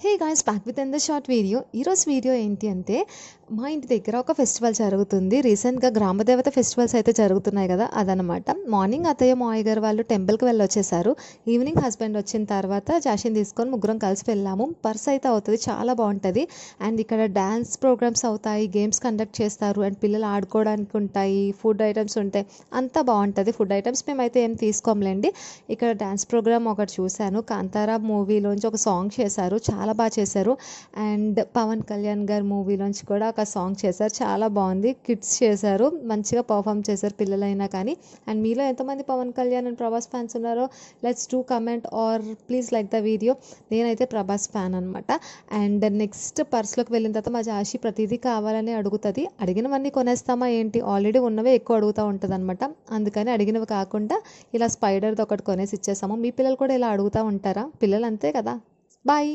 Hey guys, back with the short video. ఈరోజు video ఏంటి అంటే, మా ఇంటి దగ్గర ఒక ఫెస్టివల్ జరుగుతుంది. రీసెంట్గా గ్రామదేవత ఫెస్టివల్స్ అయితే జరుగుతున్నాయి కదా, అదనమాట. మార్నింగ్ అత్తయ్య మావయ్య గారు వాళ్ళు టెంపుల్కి వెళ్ళి వచ్చేసారు. ఈవినింగ్ హస్బెండ్ వచ్చిన తర్వాత జాషిని తీసుకొని ముగ్గురం కలిసి వెళ్ళాము. పర్స్ అయితే అవుతుంది, చాలా బాగుంటుంది. అండ్ ఇక్కడ డ్యాన్స్ ప్రోగ్రామ్స్ అవుతాయి, గేమ్స్ కండక్ట్ చేస్తారు, అండ్ పిల్లలు ఆడుకోవడానికి ఉంటాయి, ఫుడ్ ఐటమ్స్ ఉంటాయి, అంతా బాగుంటుంది. ఫుడ్ ఐటమ్స్ మేమైతే ఏం తీసుకోంలేండి. ఇక్కడ డ్యాన్స్ ప్రోగ్రామ్ ఒకటి చూశాను, కాంతారా మూవీలోంచి ఒక సాంగ్ చేశారు, చాలా బాగా చేశారు. అండ్ పవన్ కళ్యాణ్ గారి మూవీలోంచి కూడా ఒక సాంగ్ చేశారు, చాలా బాగుంది. కిడ్స్ చేశారు, మంచిగా పర్ఫామ్ చేశారు పిల్లలైనా కానీ. అండ్ మీలో ఎంతమంది పవన్ కళ్యాణ్ అండ్ ప్రభాస్ ఫ్యాన్స్ ఉన్నారో let's do comment are please like the video. నేనైతే ప్రభాస్ ఫ్యాన్ అనమాట. అండ్ నెక్స్ట్ పర్స్లోకి వెళ్ళిన తర్వాత మా జాషి ప్రతిదీ కావాలని అడుగుతుంది. అడిగినవన్నీ కొనేస్తామా ఏంటి, ఆల్రెడీ ఉన్నవే ఎక్కువ అడుగుతూ ఉంటుంది అనమాట. అందుకని అడిగినవి కాకుండా ఇలా స్పైడర్ది ఒకటి కొనేసి ఇచ్చేసాము. మీ పిల్లలు కూడా ఇలా అడుగుతూ ఉంటారా? పిల్లలు అంతే కదా. బాయ్.